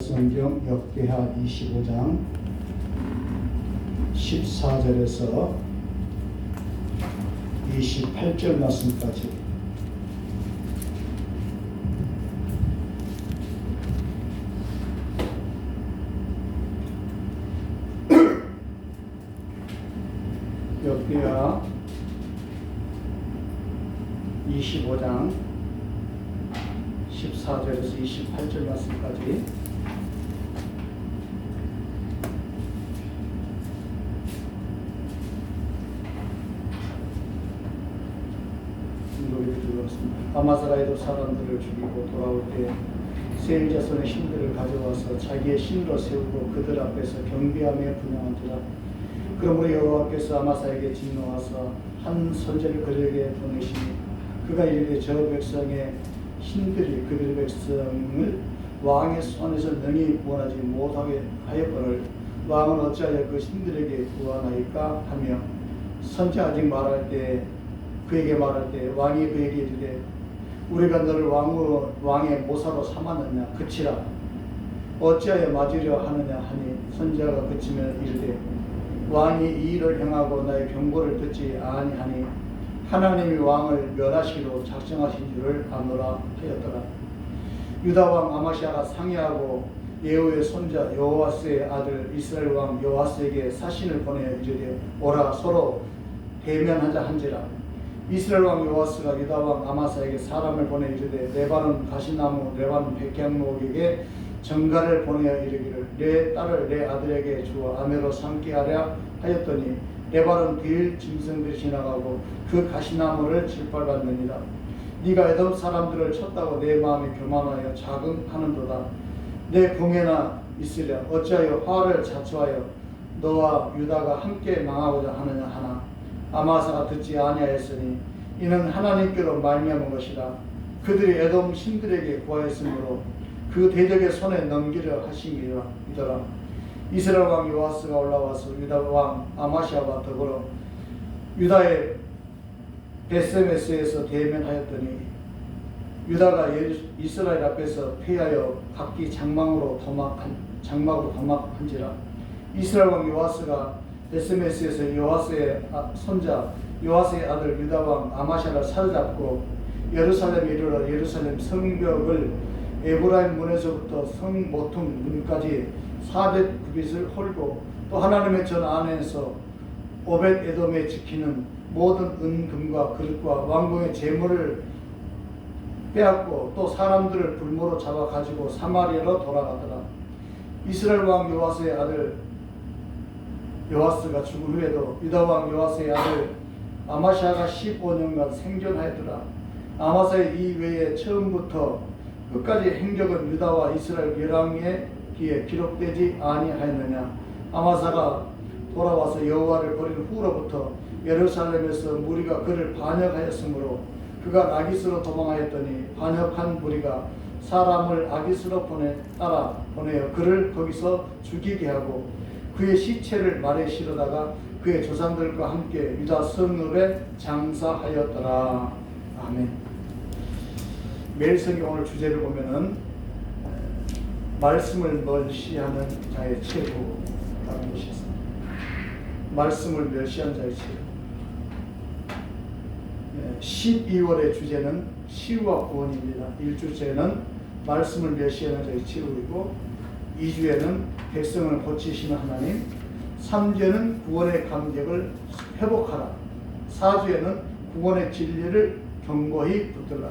성경 역대하 25장 14절에서 28절 말씀까지 역대하 25장 14절에서 28절 말씀까지 노래를 들었습니다. 아마사가 애도 사람들을 죽이고 돌아올 때 세일 자손의 신들을 가져와서 자기의 신으로 세우고 그들 앞에서 경배하며 분양한지라. 그러므로 여호와께서 아마사에게 진노하사 한 선지자를 그들에게 보내시니 그가 이르되 저 백성의 신들이 그들 백성을 왕의 손에서 능히 구원하지 못하게 하였거늘 왕은 어찌하여 그 신들에게 구원하였까 하며 선지자 아직 그에게 말할 때 왕이 그에게 이르되 우리가 너를 왕의 모사로 삼았느냐 그치라 어찌하여 맞으려 하느냐 하니 선지자가 그치면 이르되 왕이 이 일을 행하고 나의 경고를 듣지 아니하니 하나님이 왕을 멸하시기로 작정하신 줄을 아노라 하였더라. 유다 왕 아마시아가 상의하고 예후의 손자 여호아스의 아들 이스라엘 왕 여호아스에게 사신을 보내어 이르되 오라 서로 대면하자 한지라. 이스라엘 왕 여호아스가 유다 왕 아마사에게 사람을 보내 이르되 레바논 가시나무 레바논 백향목에게 전가를 보내어 이르기를 내 딸을 내 아들에게 주어 아내로 삼게 하랴 하였더니 레바논 길 짐승들이 지나가고 그 가시나무를 짓밟았느니라. 네가 에돔 사람들을 쳤다고 내 마음이 교만하여 자긍하는도다. 내 궁에나 있으랴 어찌하여 화를 자초하여 너와 유다가 함께 망하고자 하느냐 하나 아마사가 듣지 아니하였으니 이는 하나님께로 말미암은 것이라. 그들이 에돔 신들에게 구하였으므로 그 대적의 손에 넘기려 하심이더라. 이스라엘 왕 요아스가 올라와서 유다 왕 아마시아와 더불어 유다의 베세메스에서 대면하였더니 유다가 이스라엘 앞에서 패하여 각기 장막으로 도막한지라. 이스라엘 왕 요아스가 베세메스에서 요아스의 손자 요아스의 아들 유다 왕 아마시아를 사로잡고 예루살렘에 이르러 예루살렘 성벽을 에브라임 문에서부터 성 모퉁 문까지 400규빗을 헐고 또 하나님의 전 안에서 오벳 에돔에 지키는 모든 은금과 그릇과 왕궁의 재물을 빼앗고 또 사람들을 불모로 잡아 가지고 사마리아로 돌아가더라. 이스라엘 왕 요아스의 아들 요아스가 죽은 후에도 유다 왕 요아스의 아들 아마시아가 15년간 생존하였더라. 아마사의 이 외에 처음부터 끝까지 행적은 유다와 이스라엘 멸망에 기에 기록되지 아니하였느냐. 아마사가 돌아와서 여호와를 버린 후로부터 예루살렘에서 무리가 그를 반역하였으므로 그가 라기스로 도망하였더니 반역한 무리가 사람을 아기스로 따라 보내어 그를 거기서 죽이게 하고 그의 시체를 말에 실어다가 그의 조상들과 함께 유다 성읍에 장사하였더라. 아멘. 매일 성경 오늘 주제를 보면은 말씀을 멸시하는 자의 최후라는 것이 있습니다. 말씀을 멸시한 자의 최후. 12월의 주제는 치유와 구원입니다. 1주째는 말씀을 멸시하는 자의 최후이고 2주에는 백성을 고치시는 하나님, 3주에는 구원의 감격을 회복하라, 4주에는 구원의 진리를 견고히 붙들라.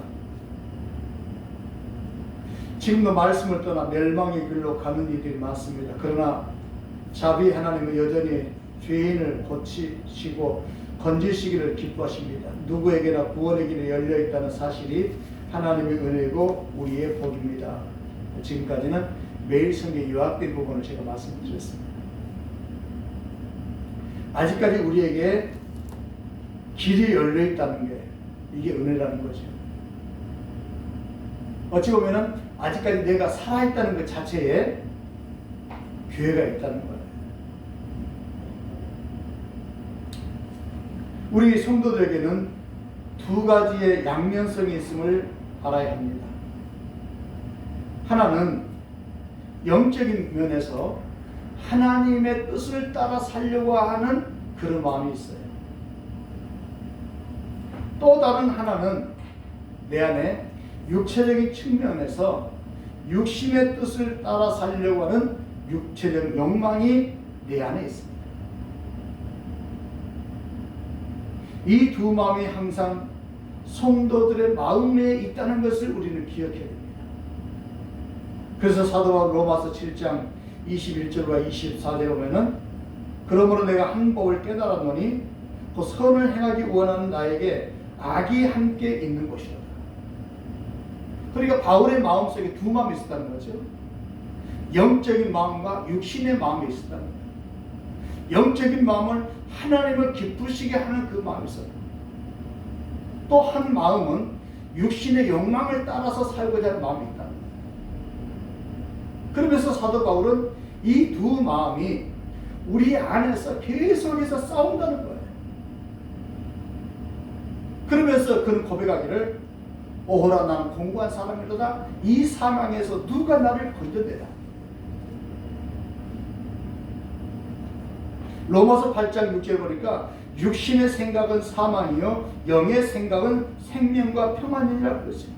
지금도 말씀을 떠나 멸망의 길로 가는 이들이 많습니다. 그러나 자비 하나님은 여전히 죄인을 고치시고 건지시기를 기뻐하십니다. 누구에게나 구원의 길이 열려있다는 사실이 하나님의 은혜고 우리의 복입니다. 지금까지는 매일 성경에 요약된 부분을 제가 말씀드렸습니다. 아직까지 우리에게 길이 열려있다는 게 이게 은혜라는 거죠. 어찌 보면은 아직까지 내가 살아있다는 것 자체에 교회가 있다는 거예요. 우리 성도들에게는 두 가지의 양면성이 있음을 알아야 합니다. 하나는 영적인 면에서 하나님의 뜻을 따라 살려고 하는 그런 마음이 있어요. 또 다른 하나는 내 안에 육체적인 측면에서 육신의 뜻을 따라 살려고 하는 육체적 욕망이 내 안에 있습니다. 이 두 마음이 항상 성도들의 마음에 있다는 것을 우리는 기억해야 됩니다. 그래서 사도 바울 로마서 7장 21절과 24절에 보면은 그러므로 내가 한 법을 깨달았노니 그 선을 행하기 원하는 나에게 악이 함께 있는 것이다. 그러니까 바울의 마음속에 두 마음이 있었다는 거죠. 영적인 마음과 육신의 마음이 있었다는 거예요. 영적인 마음을 하나님을 기쁘시게 하는 그 마음이 있어요. 또 한 마음은 육신의 욕망을 따라서 살고자 하는 마음이 있다는 거예요. 그러면서 사도 바울은 이 두 마음이 우리 안에서 계속해서 싸운다는 거예요. 그러면서 그는 고백하기를 오호라 나는 공고한 사람이로다. 이 사망에서 누가 나를 건져내라. 로마서 8장 6절에 보니까 육신의 생각은 사망이요 영의 생각은 생명과 평안이라고 그랬어요.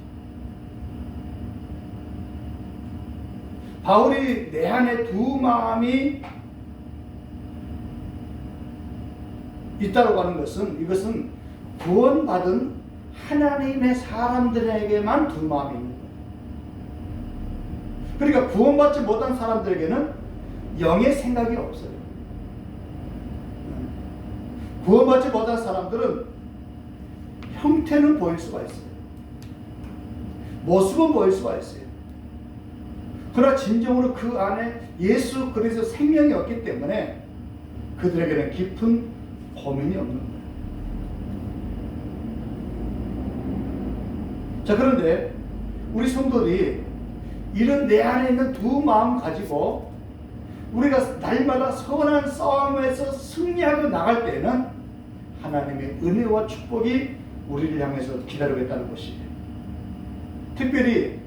바울이 내 안에 두 마음이 있다고 하는 것은 이것은 구원받은 하나님의 사람들에게만 두 마음이 있는 거예요. 그러니까 구원받지 못한 사람들에게는 영의 생각이 없어요. 구원받지 못한 사람들은 형태는 보일 수가 있어요. 모습은 보일 수가 있어요. 그러나 진정으로 그 안에 예수 그리스도 생명이 없기 때문에 그들에게는 깊은 고민이 없는 거예요. 자, 그런데 우리 성도들이 이런 내 안에 있는 두 마음 가지고 우리가 날마다 선한 싸움에서 승리하고 나갈 때에는 하나님의 은혜와 축복이 우리를 향해서 기다리고 있다는 것이에요. 특별히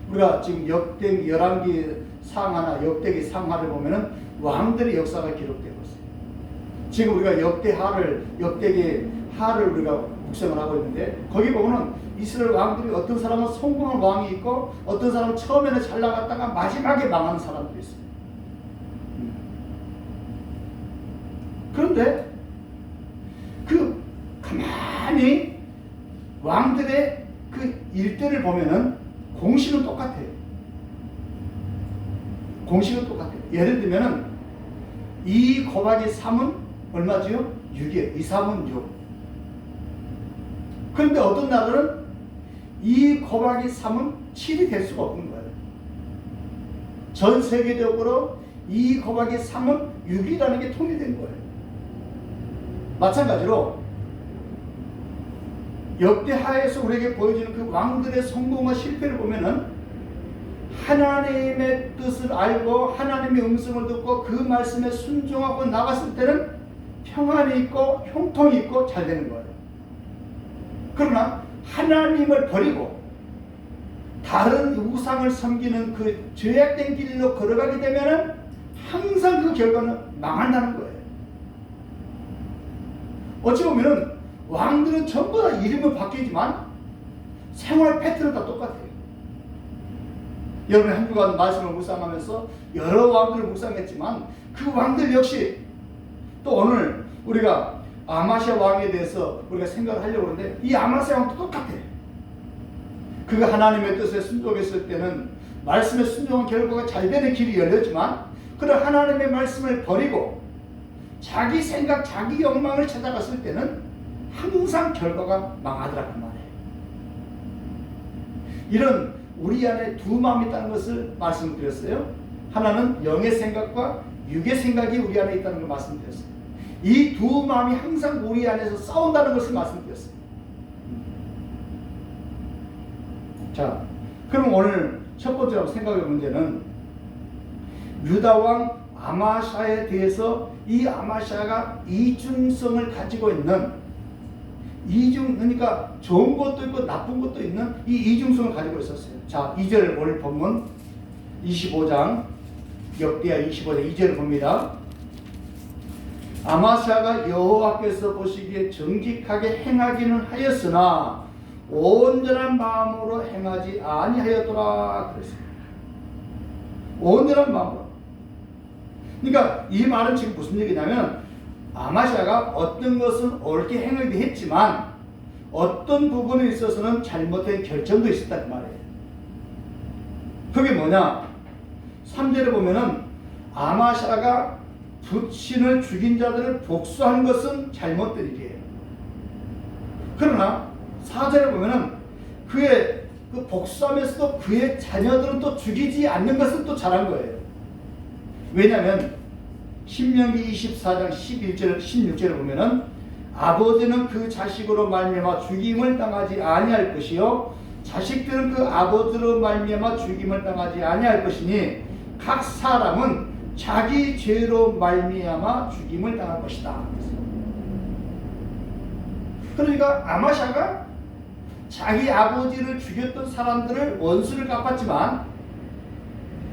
우리가 지금 역대 열왕기 상하나 역대기 상하를 보면은 왕들의 역사가 기록되고 있어요. 지금 우리가 역대기 하를 우리가 묵상을 하고 있는데 거기 보면은 이스라엘 왕들이 어떤 사람은 성공한 왕이 있고 어떤 사람은 처음에는 잘 나갔다가 마지막에 망하는 사람들이 있어요. 그런데 그 가만히 왕들의 그 일대를 보면은 공식은 똑같아요. 공식은 똑같아요. 예를 들면은 2 곱하기 3은 얼마지요? 6이에요. 2, 3은 6. 그런데 어떤 나라는 2 곱하기 3은 7이 될 수가 없는 거예요. 전 세계적으로 2 곱하기 3은 6이라는 게 통일된 거예요. 마찬가지로 역대하에서 우리에게 보여주는 그 왕들의 성공과 실패를 보면은 하나님의 뜻을 알고 하나님의 음성을 듣고 그 말씀에 순종하고 나갔을 때는 평안이 있고 형통이 있고 잘 되는 거예요. 그러나 하나님을 버리고 다른 우상을 섬기는 그 죄악된 길로 걸어가게 되면은 항상 그 결과는 망한다는 거예요. 어찌 보면은 왕들은 전부 다 이름은 바뀌지만 생활 패턴은 다 똑같아요. 여러분이 한 주간 말씀을 묵상하면서 여러 왕들을 묵상했지만 그 왕들 역시 또 오늘 우리가 아마시아 왕에 대해서 우리가 생각을 하려고 하는데 이 아마시아 왕도 똑같아요. 그가 하나님의 뜻에 순종했을 때는 말씀에 순종한 결과가 잘 되는 길이 열렸지만 그런 하나님의 말씀을 버리고 자기 생각, 자기 욕망을 찾아갔을 때는 항상 결과가 망하더라 그 말이에요. 이런 우리 안에 두 마음이 있다는 것을 말씀드렸어요. 하나는 영의 생각과 육의 생각이 우리 안에 있다는 걸 말씀드렸어요. 이 두 마음이 항상 우리 안에서 싸운다는 것을 말씀드렸어요. 자, 그럼 오늘 첫 번째로 생각할 문제는 유다왕 아마샤에 대해서 이 아마샤가 이중성을 가지고 있는 그러니까 좋은 것도 있고 나쁜 것도 있는 이 이중성을 가지고 있었어요. 자, 2절 오늘 본문 25장 역대하 25장 2절을 봅니다. 아마스야가 여호와께서 보시기에 정직하게 행하기는 하였으나 온전한 마음으로 행하지 아니하였더라 그랬습니다. 온전한 마음으로. 그러니까 이 말은 지금 무슨 얘기냐면 아마스야가 어떤 것은 옳게 행하기도 했지만 어떤 부분에 있어서는 잘못된 결정도 있었다는 말이에요. 그게 뭐냐? 3절에 보면은 아마스야가 부친을 죽인 자들을 복수한 것은 잘못된 일이에요. 그러나 4절에 보면은 그의 그 복수하면서도 그의 자녀들은 또 죽이지 않는 것은 또 잘한 거예요. 왜냐하면 신명기 24장 11절 16절을 보면은 아버지는 그 자식으로 말미암아 죽임을 당하지 아니할 것이요 자식들은 그 아버지로 말미암아 죽임을 당하지 아니할 것이니 각 사람은 자기 죄로 말미암아 죽임을 당할 것이다. 그러니까 아마샤가 자기 아버지를 죽였던 사람들을 원수를 갚았지만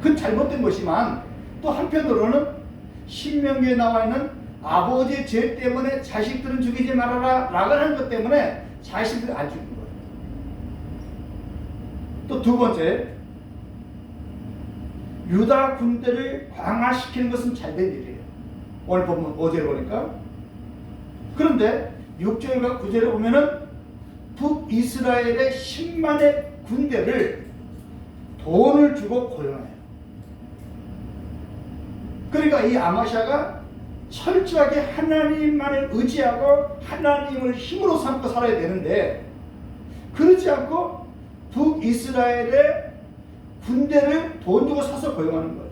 그건 잘못된 것이지만 또 한편으로는 신명기에 나와 있는 아버지의 죄 때문에 자식들은 죽이지 말아라 라고 하는 것 때문에 자식들을 안 죽인 거예요. 또 두 번째, 유다 군대를 강화시키는 것은 잘된 일이에요. 오늘 보면 5절에 보니까. 그런데 6절과 9절에 보면은 북이스라엘의 10만의 군대를 돈을 주고 고용해요. 그러니까 이 아마샤가 철저하게 하나님만을 의지하고 하나님을 힘으로 삼고 살아야 되는데 그러지 않고 북이스라엘의 군대를 돈 주고 사서 고용하는 거예요.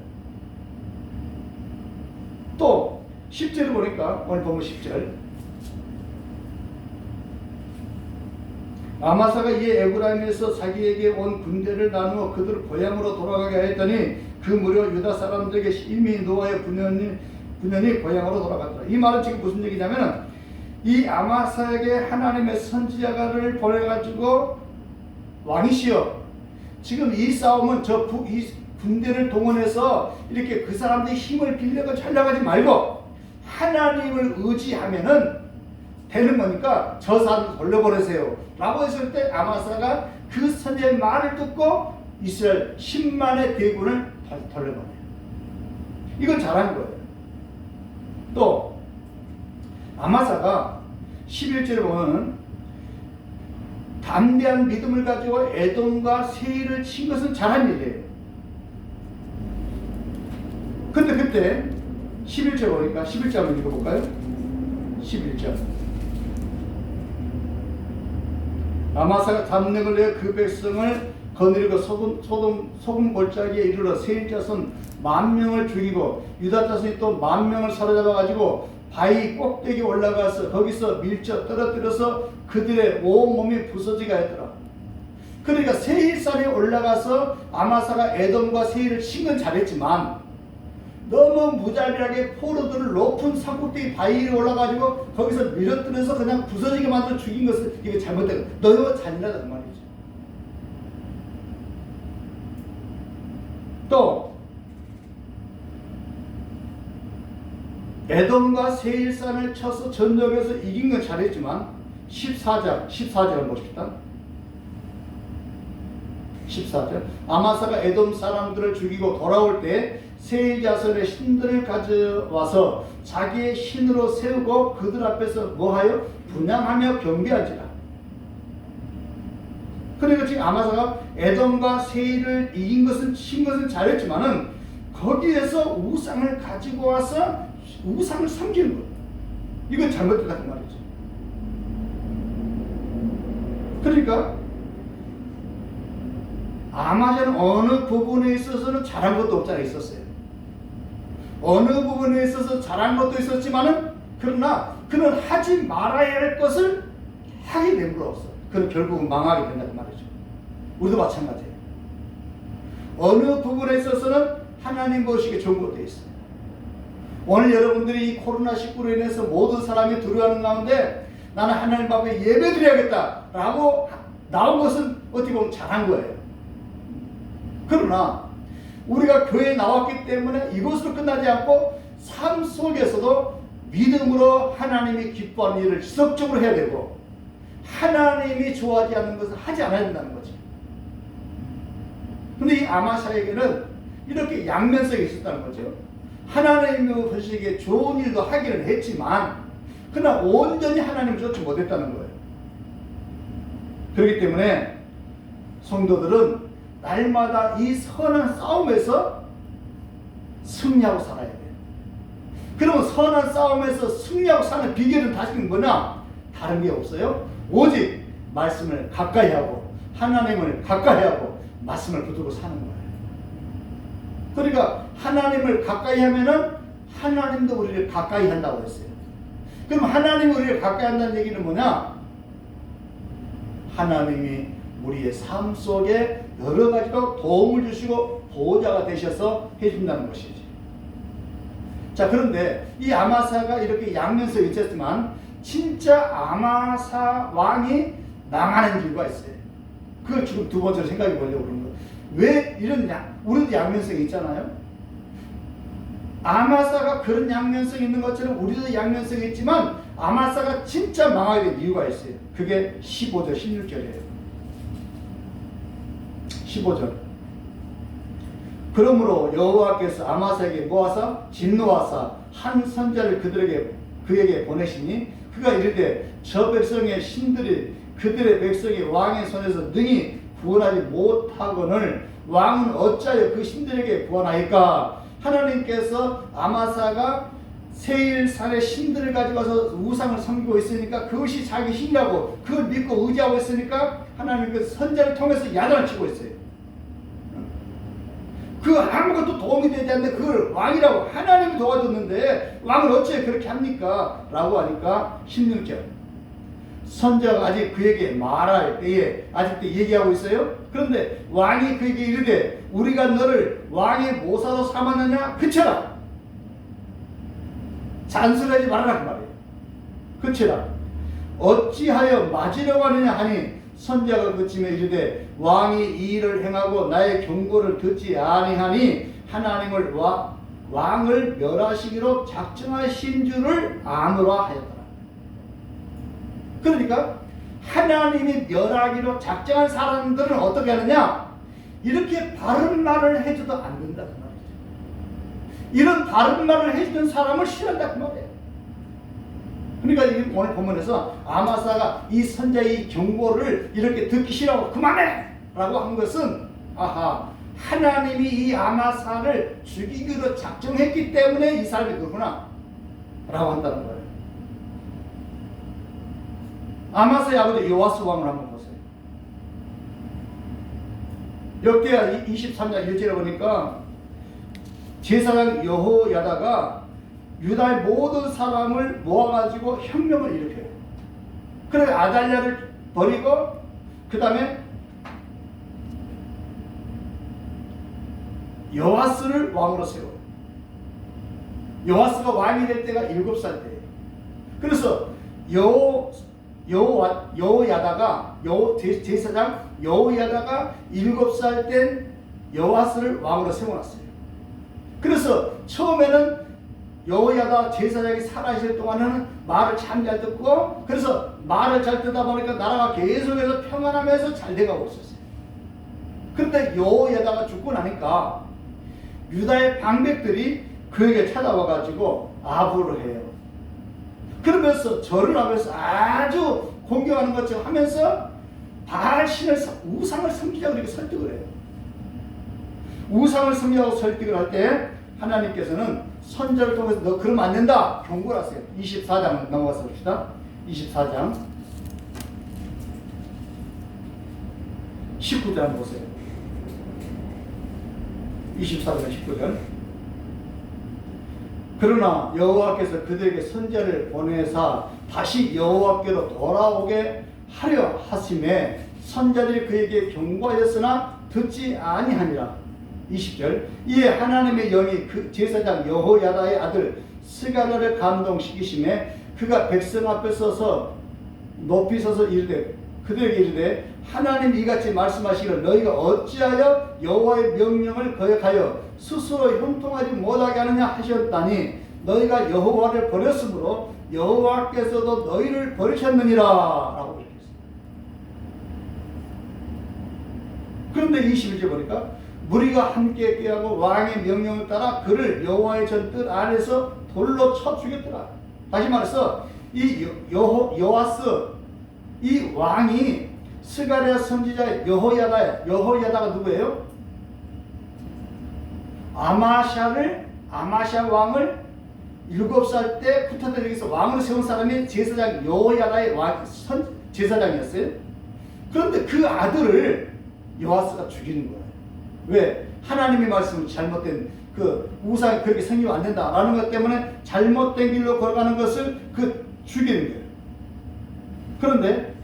또 10절을 보니까 오늘 보면 10절 아마사가 이에 에브라임에서 자기에게 온 군대를 나누어 그들을 고향으로 돌아가게 하였더니 그 무려 유다 사람들에게 이미 노아의 군연이 고향으로 돌아갔더라. 이 말은 지금 무슨 얘기냐면 이 아마사에게 하나님의 선지자를 보내가지고 왕이시여 지금 이 싸움은 이 군대를 동원해서 이렇게 그 사람들의 힘을 빌려가지고 하려고 하지 말고 하나님을 의지하면은 되는 거니까 저 사람을 돌려보내세요 라고 했을 때 아마사가 그 선지자의 말을 듣고 이스라엘 10만의 대군을 돌려보내요. 이건 잘한 거예요. 또 아마사가 11절에 보면 담대한 믿음을 가지고 에돔과 세일을 친 것은 잘한 일이에요. 근데 그때 11절 보니까 11절 한번 읽어볼까요? 11절 아마사가 담력을 내어 그 백성을 거느리고 소금 골짜기에 이르러 세일 자손 10,000명을 죽이고 유다 자손이 또 10,000명을 사로잡아 가지고 바위 꼭대기에 올라가서 거기서 밀쳐 떨어뜨려서 그들의 온몸이 부서지게 하였더라. 그러니까 세일산에 올라가서 아마사가 에돔과 세일을 친 건 잘했지만 너무 무자비하게 포로들을 높은 산꼭대기 바위에 올라가지고 거기서 밀어뜨려서 그냥 부서지게 만들어 죽인 것은 이게 잘못된 거예요. 너무 잔인하단 말이죠. 또 에돔과 세일산을 쳐서 전적에서 이긴 건 잘했지만 14절 보십시다. 14절 아마사가 에돔 사람들을 죽이고 돌아올 때 세일 자손의 신들을 가져와서 자기의 신으로 세우고 그들 앞에서 뭐하여 분향하며 경배하지라. 그러니까 지금 아마사가 에돔과 세일을 이긴 것은 친 것은 잘했지만은 거기에서 우상을 가지고 와서 우상을 섬기는 거예요. 이건 잘못됐다는 말이죠. 그러니까 아마사는 어느 부분에 있어서는 잘한 것도 없잖아요. 있었어요. 어느 부분에 있어서 잘한 것도 있었지만은 그러나 그는 하지 말아야 할 것을 하게 됨으로써 그는 결국은 망하게 된다는 말이죠. 우리도 마찬가지예요. 어느 부분에 있어서는 하나님 보시기에 좋은 것도 있어요. 오늘 여러분들이 이 코로나19로 인해서 모든 사람이 두려워하는 가운데 나는 하나님 앞에 예배드려야겠다 라고 나온 것은 어떻게 보면 잘한 거예요. 그러나 우리가 교회에 나왔기 때문에 이것으로 끝나지 않고 삶 속에서도 믿음으로 하나님이 기뻐하는 일을 지속적으로 해야 되고, 하나님이 좋아하지 않는 것을 하지 않아야 된다는 거지. 근데 이 아마사에게는 이렇게 양면성이 있었다는 거죠. 하나님이 보시기에 좋은 일도 하기는 했지만 그러나 온전히 하나님을 쫓지 못했다는 거예요. 그렇기 때문에 성도들은 날마다 이 선한 싸움에서 승리하고 살아야 돼요. 그러면 선한 싸움에서 승리하고 사는 비결은 다시 뭐냐? 다른 게 없어요. 오직 말씀을 가까이 하고 하나님을 가까이 하고 말씀을 붙들고 사는 거예요. 그러니까 하나님을 가까이 하면은 하나님도 우리를 가까이 한다고 했어요. 그럼 하나님이 우리를 가까이 한다는 얘기는 뭐냐? 하나님이 우리의 삶 속에 여러 가지로 도움을 주시고 보호자가 되셔서 해준다는 것이지. 자, 그런데 이 아마사가 이렇게 양면성이 있었지만 진짜 아마사 왕이 망하는 이유가 있어요. 그걸 지금 두 번째로 생각해 보려고 그러는 거예요. 왜 이런 우리도 양면성이 있잖아요. 아마사가 그런 양면성이 있는 것처럼 우리도 양면성이 있지만 아마사가 진짜 망하게 된 이유가 있어요. 그게 15절 16절이에요. 15절. 그러므로 여호와께서 아마사에게 모아서 진노하사 한 선자를 그에게 보내시니 그가 이르되 저 백성의 신들이 그들의 백성이 왕의 손에서 능히 구원하지 못하거늘 왕은 어찌하여 그 신들에게 구원하일까? 하나님께서 아마사가 세일산의 신들을 가지고 와서 우상을 섬기고 있으니까 그것이 자기 신이라고 그걸 믿고 의지하고 있으니까 하나님께서 선자를 통해서 야단을 치고 있어요. 그 아무것도 도움이 되지 않는데 그걸 왕이라고 하나님이 도와줬는데 왕을 어찌 그렇게 합니까? 라고 하니까 16절 선자가 아직 그에게 말할 때에 아직도 얘기하고 있어요. 그런데 왕이 그에게 이르되 우리가 너를 왕의 모사로 삼았느냐? 그쳐라. 잔소리하지 말아라 그 말이에요. 그쳐라. 어찌하여 맞으려고 하느냐 하니 선자가 그치며 이르되 왕이 이 일을 행하고 나의 경고를 듣지 아니하니 하나님을 왕을 멸하시기로 작정하신 줄을 아노라 하였더라. 그러니까 하나님이 멸하기로 작정한 사람들은 어떻게 하느냐? 이렇게 바른 말을 해줘도 안 된다 그 말이죠. 이런 바른 말을 해주는 사람을 싫어한다 그 말이에요. 그러니까 오늘 본문에서 아마사가 이 선자의 경고를 이렇게 듣기 싫어하고 그만해! 라고 한 것은 아하 하나님이 이 아마사를 죽이기로 작정했기 때문에 이 사람이 그렇구나 라고 한다는 거예요. 아마사의 아버지 요아스 왕을 한번 보세요. 역대하 23장 1절에 보니까 제사장 여호야다가 유다의 모든 사람을 모아가지고 혁명을 일으켜요. 그래서 아달랴를 버리고 그 다음에 요아스를 왕으로 세워요. 요아스가 왕이 될 때가 7살 때예요. 그래서 제사장 여호야다가 7살 된 요아스를 왕으로 세워놨어요. 그래서 처음에는 여호야다 제사장이 살아있을 동안은 말을 참 잘 듣고 그래서 말을 잘 듣다 보니까 나라가 계속해서 평안하면서 잘 돼가고 있었어요. 그런데 여호야다가 죽고 나니까 유다의 방백들이 그에게 찾아와가지고 아부를 해요. 그러면서 절을 하면서 아주 공경하는 것처럼 하면서 바알신을 우상을 섬기자고 이렇게 설득을 해요. 우상을 섬기자고 설득을 할 때 하나님께서는 선자를 통해서 너 그러면 안 된다 경고를 하세요. 24장 넘어가서 봅시다. 24장 19절 한번 보세요. 24장 19절 그러나 여호와께서 그들에게 선자를 보내사 다시 여호와께로 돌아오게 하려 하심에 선자들이 그에게 경고하였으나 듣지 아니하니라. 20절 이에 하나님의 영이 그 제사장 여호야다의 아들 스가랴를 감동시키심에 그가 백성 앞에 서서 높이 서서 이르되 그들에게 이르되 하나님이 이같이 말씀하시기를 너희가 어찌하여 여호와의 명령을 거역하여 스스로 형통하지 못하게 하느냐 하셨다니 너희가 여호와를 버렸으므로 여호와께서도 너희를 버리셨느니라 라고 그렇게 했습니다. 그런데 21절 보니까 무리가 함께 꾀하고 왕의 명령을 따라 그를 여호와의 전뜰 안에서 돌로 쳐 죽였더라. 다시 말해서 이 여호와스 이 왕이 스가랴 선지자 여호야다가 누구예요? 아마샤 왕을 7살 때 쿠타들에게서 왕으로 세운 사람이 제사장 여호야다의 제사장이었어요. 그런데 그 아들을 여호와스가 죽이는 거예요. 왜? 하나님의 말씀은 잘못된 그 우상이 그렇게 생기면 안 된다라는 것 때문에 잘못된 길로 걸어가는 것을 죽이는 거예요. 그런데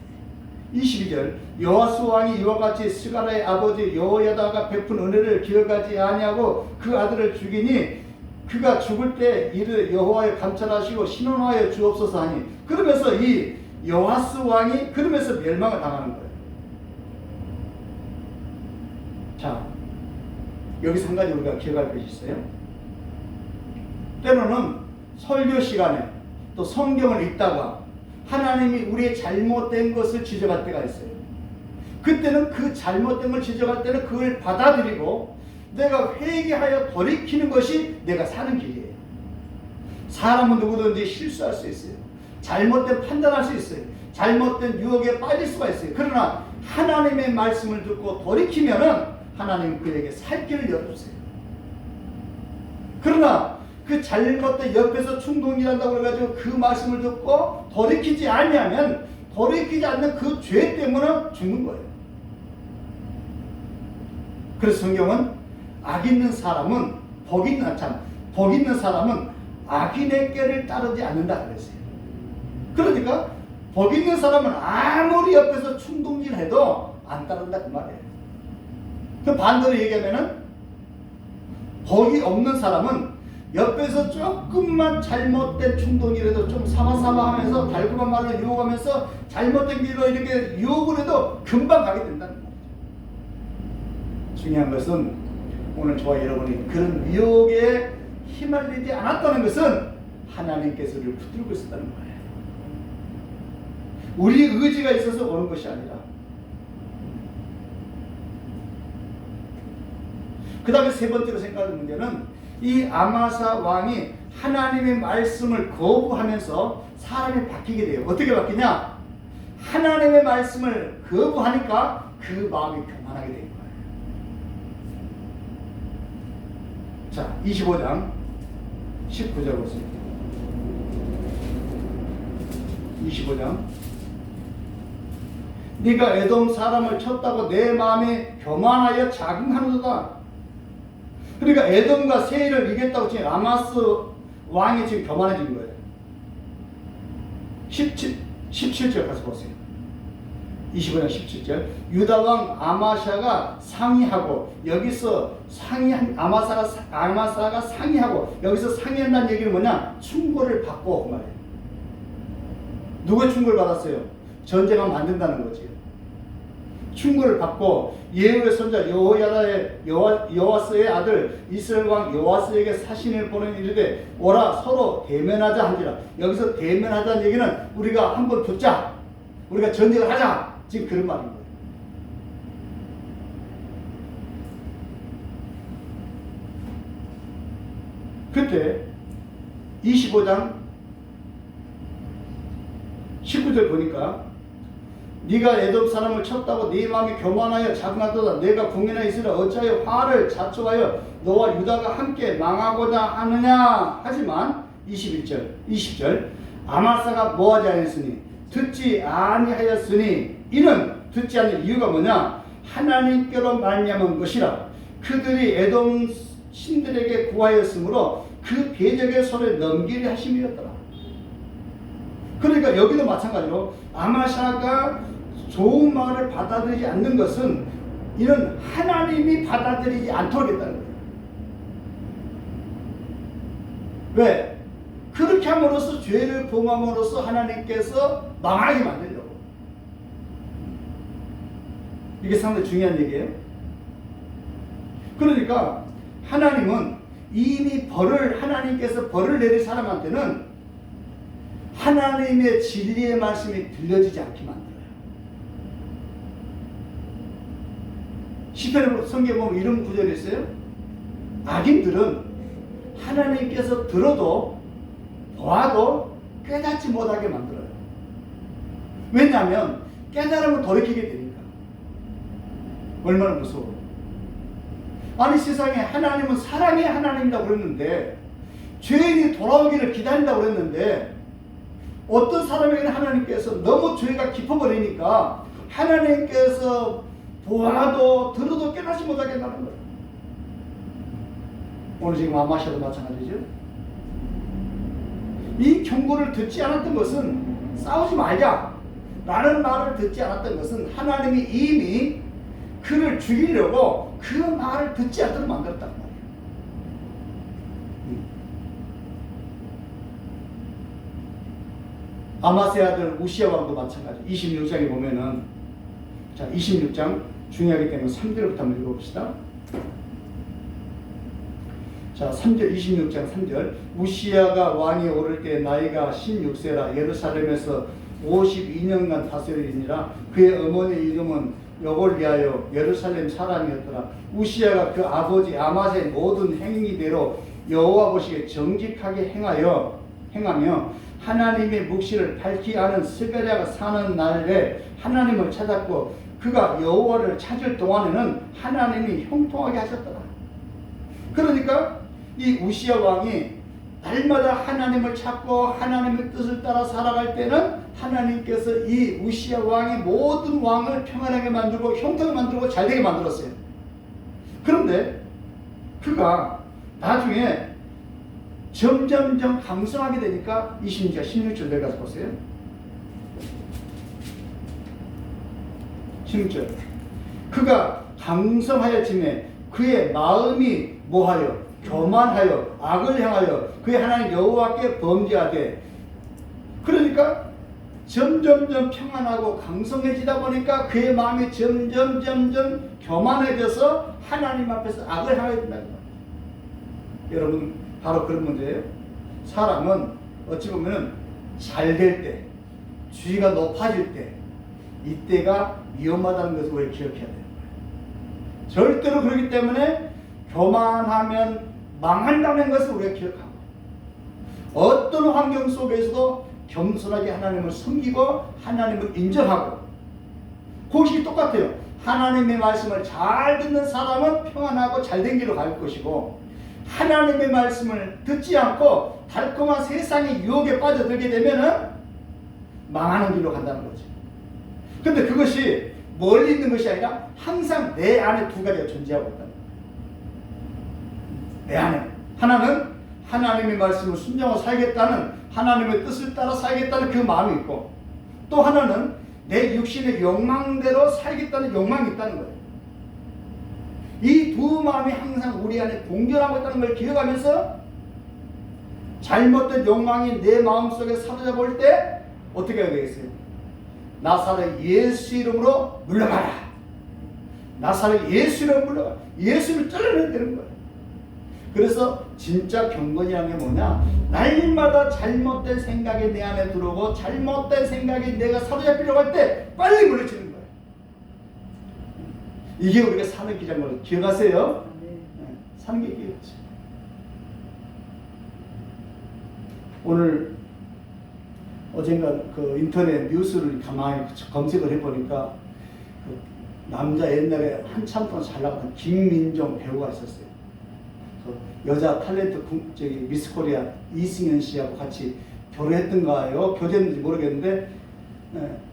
22절 여호와스 왕이 이와 같이 스가랴의 아버지 여호야다가 베푼 은혜를 기억하지 아니하고 그 아들을 죽이니 그가 죽을 때 이를 여호와에 감찰하시고 신원하여 주옵소서 하니 그러면서 이 여호와스 왕이 그러면서 멸망을 당하는 거예요. 자, 여기서 한 가지 우리가 기억할 것이 있어요. 때로는 설교 시간에 또 성경을 읽다가 하나님이 우리의 잘못된 것을 지적할 때가 있어요. 그때는 그 잘못된 걸 지적할 때는 그걸 받아들이고 내가 회개하여 돌이키는 것이 내가 사는 길이에요. 사람은 누구든지 실수할 수 있어요. 잘못된 판단할 수 있어요. 잘못된 유혹에 빠질 수가 있어요. 그러나 하나님의 말씀을 듣고 돌이키면은 하나님 그에게 살 길을 열어주세요. 그러나 그 잘못된 옆에서 충동질한다고 해가지고 그 말씀을 듣고 돌이키지 않으면 돌이키지 않는 그 죄 때문에 죽는 거예요. 그래서 성경은 복 있는 사람은 악인의 꾀를 따르지 않는다 그랬어요. 그러니까 복 있는 사람은 아무리 옆에서 충동질해도 안 따른다 그 말이에요. 그 반대로 얘기하면은 복이 없는 사람은 옆에서 조금만 잘못된 충동이라도 좀 사마사마하면서 달콤한 말로 유혹하면서 잘못된 길로 이렇게 유혹을 해도 금방 가게 된다는 거죠. 중요한 것은 오늘 저와 여러분이 그런 유혹에 휘말리지 않았다는 것은 하나님께서 우리를 붙들고 있었다는 거예요. 우리 의지가 있어서 오는 것이 아니라. 그 다음에 세 번째로 생각하는 문제는 이 아마사 왕이 하나님의 말씀을 거부하면서 사람이 바뀌게 돼요. 어떻게 바뀌냐? 하나님의 말씀을 거부하니까 그 마음이 교만하게 되는 거예요. 자, 25장 19절 보세요. 25장 네가 에돔 사람을 쳤다고 내 마음이 교만하여 자긍하는도다. 그러니까 에돔과 세일을 이겼다고 지금 아마스 왕이 지금 교만해진 거예요. 17절 가서 보세요. 25장 17절 유다 왕 아마샤가 상의하고 여기서 아마사가 상의하고 여기서 상의한다는 얘기는 뭐냐? 충고를 받고 그 말이에요. 누구의 충고를 받았어요? 전쟁하면 안 된다는 거지. 충고를 받고 예후의 손자 여호와스의 아들 이스라엘 왕 여호와스에게 사신을 보내니 이르되 오라 서로 대면하자 한지라. 여기서 대면하자는 얘기는 우리가 한번 붙자, 우리가 전쟁을 하자, 지금 그런 말인 거예요. 그때 25장 19절 보니까 네가 에돔 사람을 쳤다고 네 마음이 교만하여 자긍하도다. 내가 궁예나 이스라엘 어찌하여 화를 자초하여 너와 유다가 함께 망하고자 하느냐. 하지만 20절 아마사가 뭐하지 아니하였으니 듣지 아니하였으니 이는 듣지 않는 이유가 뭐냐? 하나님께로 말미암은 것이라. 그들이 에돔 신들에게 구하였으므로 그 대적의 손에 넘기려 하심이었더라. 그러니까 여기도 마찬가지로 아마샤가 좋은 말을 받아들이지 않는 것은 이는 하나님이 받아들이지 않도록 했다는 거예요. 왜? 그렇게 함으로써 죄를 범함으로써 하나님께서 망하게 만들려고. 이게 상당히 중요한 얘기예요. 그러니까 하나님은 이미 하나님께서 벌을 내릴 사람한테는 하나님의 진리의 말씀이 들려지지 않게 만들어요. 시편의 성경에 보면 이런 구절이 있어요. 악인들은 하나님께서 들어도 보아도 깨닫지 못하게 만들어요. 왜냐하면 깨달으면 돌이키게 되니까. 얼마나 무서워. 아니 세상에 하나님은 사랑의 하나님이라고 그랬는데, 죄인이 돌아오기를 기다린다고 그랬는데, 어떤 사람에게는 하나님께서 너무 죄가 깊어버리니까 하나님께서 보아도 들어도 깨닫지 못하게 한다는 거예요. 오늘 지금 아마샤도 마찬가지죠. 이 경고를 듣지 않았던 것은, 싸우지 말자 라는 말을 듣지 않았던 것은 하나님이 이미 그를 죽이려고 그 말을 듣지 않도록 만들었단 말이에요. 아마스의 아들 우시야 왕도 마찬가지. 26장에 보면은, 자 26장 중요하기 때문에 3절부터 한번 읽어봅시다. 자 3절, 26장 3절. 우시야가 왕이 오를 때 나이가 16세라 예루살렘에서 52년간 다스리니라. 그의 어머니 이름은 여골리하여 예루살렘 사람이었더라. 우시야가 그 아버지 아마스의 모든 행위대로 여호와 보시기에 정직하게 행하며 하나님의 묵시를 밝히 아는 스가랴가 사는 날에 하나님을 찾았고, 그가 여호와를 찾을 동안에는 하나님이 형통하게 하셨더라. 그러니까 이 우시야 왕이 날마다 하나님을 찾고 하나님의 뜻을 따라 살아갈 때는 하나님께서 이 우시야 왕이 모든 왕을 평안하게 만들고 형통하게 만들고 잘되게 만들었어요. 그런데 그가 나중에 점점점 강성하게 되니까 26절 16절 내려가서 보세요. 16절. 그가 강성하여짐에 그의 마음이 뭐하여? 교만하여 악을 향하여 그의 하나님 여호와께 범죄하되. 그러니까 점점점 평안하고 강성해지다 보니까 그의 마음이 점점 교만해져서 하나님 앞에서 악을 향하게 된다는 거예요. 여러분 바로 그런 문제예요. 사람은 어찌 보면 잘 될 때, 주의가 높아질 때, 이때가 위험하다는 것을 우리가 기억해야 돼요. 절대로 그렇기 때문에 교만하면 망한다는 것을 우리가 기억하고, 어떤 환경 속에서도 겸손하게 하나님을 섬기고 하나님을 인정하고, 그것이 똑같아요. 하나님의 말씀을 잘 듣는 사람은 평안하고 잘된 길로 갈 것이고, 하나님의 말씀을 듣지 않고 달콤한 세상의 유혹에 빠져들게 되면은 망하는 길로 간다는 거죠. 근데 그것이 멀리 있는 것이 아니라 항상 내 안에 두 가지가 존재하고 있다는 거예요. 내 안에 하나는 하나님의 말씀을 순종하고 살겠다는, 하나님의 뜻을 따라 살겠다는 그 마음이 있고, 또 하나는 내 육신의 욕망대로 살겠다는 욕망이 있다는 거예요. 이 두 마음이 항상 우리 안에 공존하고 있다는 걸 기억하면서 잘못된 욕망이 내 마음속에 사로잡을 때 어떻게 해야 되겠어요? 나사렛 예수 이름으로 물러가라. 나사렛 예수 이름으로 물러가라. 예수를 잘라내야 되는 거예요. 그래서 진짜 경건이라는 게 뭐냐? 날마다 잘못된 생각이 내 안에 들어오고 잘못된 생각이 내가 사로잡히려고 할 때 빨리 물리치는 거예요. 이게 우리가 사는 길이라는 걸 기억하세요? 네. 사는 게 길이었죠. 오늘 어젠가 그 인터넷 뉴스를 가만히 검색을 해보니까 그 남자 옛날에 한참 동안 잘 나갔던 김민정 배우가 있었어요. 그 여자 탤런트 미스 코리아 이승현 씨하고 같이 결혼했던가요? 교제했는지 모르겠는데,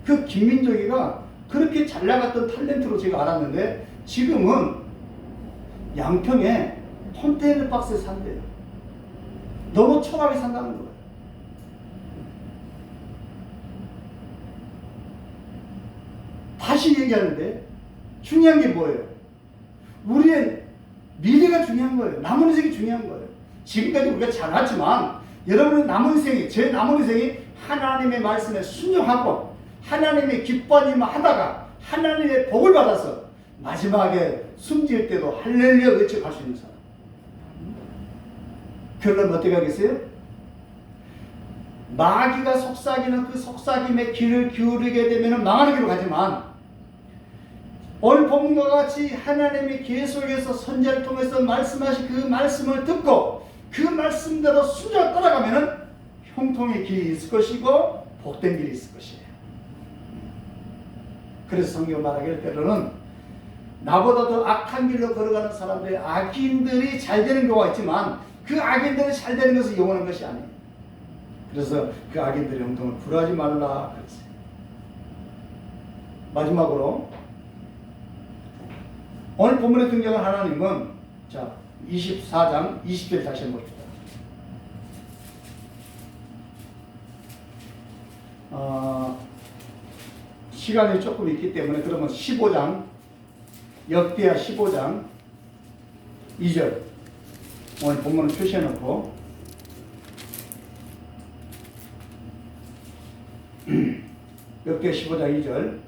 그 김민정이가 그렇게 잘 나갔던 탤런트로 제가 알았는데 지금은 양평에 컨테이너 박스에 산대요. 너무 초라하게 산다는 거예요. 다시 얘기하는데 중요한 게 뭐예요? 우리의 미래가 중요한 거예요. 남은 인생이 중요한 거예요. 지금까지 우리가 잘났지만 여러분의 남은 인생이, 제 남은 인생이 하나님의 말씀에 순종하고 하나님의 기뻐하는 일만 하다가 하나님의 복을 받아서 마지막에 숨질 때도 할렐루야 외쳐 갈 수 있는 사람. 결론은 어떻게 하겠어요? 마귀가 속삭이는 그 속삭임에 귀를 기울이게 되면 망하는 길로 가지만, 오늘 본문과 같이 하나님이 계속해서 선지자를 통해서 말씀하신 그 말씀을 듣고 그 말씀대로 순종하고 따라가면은 형통의 길이 있을 것이고 복된 길이 있을 것이에요. 그래서 성경 말하기를 때로는 나보다 더 악한 길로 걸어가는 사람들의 악인들이 잘 되는 경우가 있지만 그 악인들이 잘 되는 것은 영원한 것이 아니에요. 그래서 그 악인들의 형통을 구하지 말라 그랬어요. 마지막으로 오늘 본문에 등장한 하나님은, 자 24장 20절 다시 한번 봅시다. 시간이 조금 있기 때문에 그러면 15장, 역대하 15장 2절 오늘 본문을 표시해 놓고 역대 15장 2절,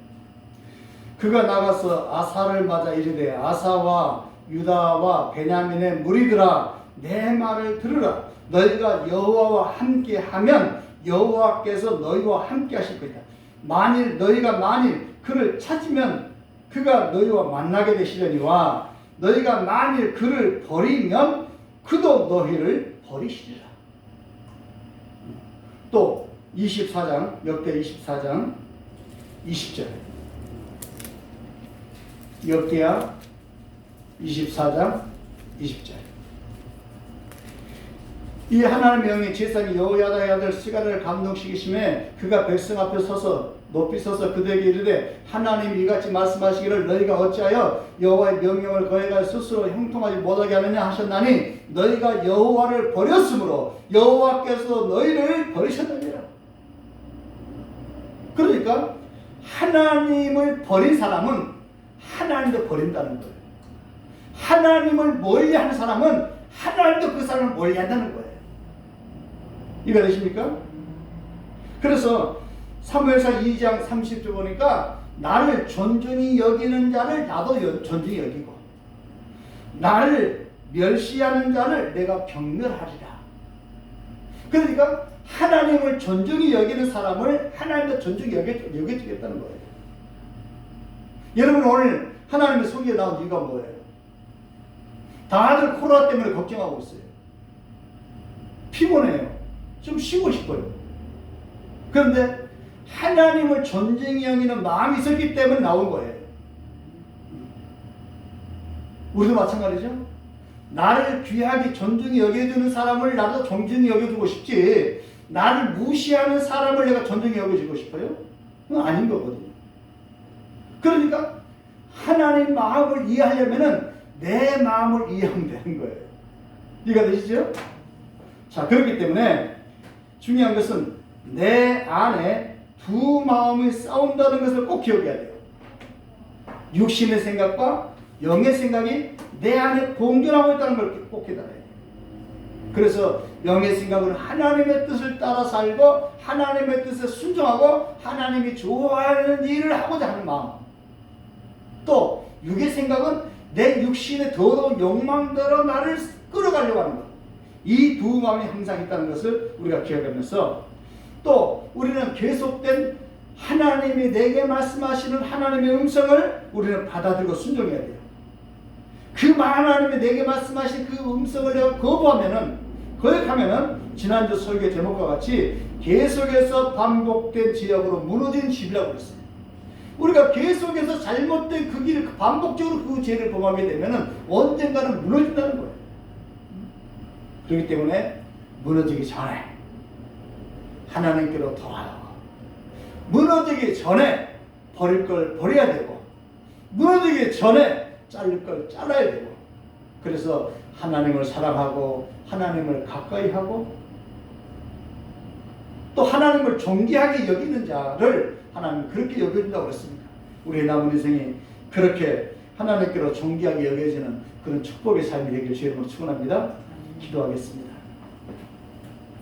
그가 나가서 아사를 맞아 이르되 아사와 유다와 베냐민의 무리들아 내 말을 들으라. 너희가 여호와와 함께하면 여호와께서 너희와 함께 하실 것이다. 너희가 그를 찾으면 그가 너희와 만나게 되시려니와 너희가 만일 그를 버리면 그도 너희를 버리시리라. 또 24장 역대 24장 20절, 역대하 24장 20절. 이 하나님의 영이 제사장이 여호야다의 아들 스가랴를 감동시키심에 그가 백성 앞에 서서 높이 서서 그들에게 이르되 하나님이 이같이 말씀하시기를 너희가 어찌하여 여호와의 명령을 거행하여 스스로 형통하지 못하게 하느냐 하셨나니 너희가 여호와를 버렸으므로 여호와께서 너희를 버리셨느니라. 그러니까 하나님을 버린 사람은 하나님도 버린다는 거예요. 하나님을 멀리하는 사람은 하나님도 그 사람을 멀리한다는 거예요. 이해가 되십니까? 그래서 사무엘상 2장 30절 보니까 나를 존중히 여기는 자를 나도 존중히 여기고 나를 멸시하는 자를 내가 경멸하리라. 그러니까 하나님을 존중히 여기는 사람을 하나님도 존중히 여겨주겠다는 거예요. 여러분 오늘 하나님의 소개에 나온 이유가 뭐예요? 다들 코로나 때문에 걱정하고 있어요. 피곤해요. 좀 쉬고 싶어요. 그런데 하나님을 존중히 여기는 마음이 있었기 때문에 나온 거예요. 우리도 마찬가지죠. 나를 귀하게 존중히 여겨주는 사람을 나도 존중히 여겨주고 싶지, 나를 무시하는 사람을 내가 존중히 여겨주고 싶어요? 그건 아닌 거거든요. 그러니까 하나님 마음을 이해하려면은 내 마음을 이해하면 되는 거예요. 이해가 되시죠? 자, 그렇기 때문에 중요한 것은 내 안에 두 마음이 싸운다는 것을 꼭 기억해야 돼요. 육신의 생각과 영의 생각이 내 안에 공존하고 있다는 걸 꼭 깨달아야 돼요. 그래서 영의 생각은 하나님의 뜻을 따라 살고 하나님의 뜻에 순종하고 하나님이 좋아하는 일을 하고자 하는 마음. 또 육의 생각은 내 육신의 더러운 욕망대로 나를 끌어가려고 하는 것. 이 두 마음이 항상 있다는 것을 우리가 기억하면서, 또 우리는 계속된 하나님이 내게 말씀하시는 하나님의 음성을 우리는 받아들이고 순종해야 돼요. 그 하나님이 내게 말씀하신 그 음성을 내가 거역하면은 지난주 설교 제목과 같이 계속해서 반복된 지역으로 무너진 집이라고 그랬어요. 우리가 계속해서 잘못된 그 길을 반복적으로 그 죄를 범하게 되면은 언젠가는 무너진다는 거예요. 그렇기 때문에 무너지기 전에 하나님께로 돌아가고, 무너지기 전에 버릴 걸 버려야 되고, 무너지기 전에 자를 걸 잘라야 되고, 그래서 하나님을 사랑하고 하나님을 가까이 하고 또 하나님을 존귀하게 여기는 자를 하나님 그렇게 여겨준다고 그랬습니다. 우리의 남은 인생이 그렇게 하나님께로 존귀하게 여겨지는 그런 축복의 삶이 되기를 주의 이름으로 축원합니다. 기도하겠습니다.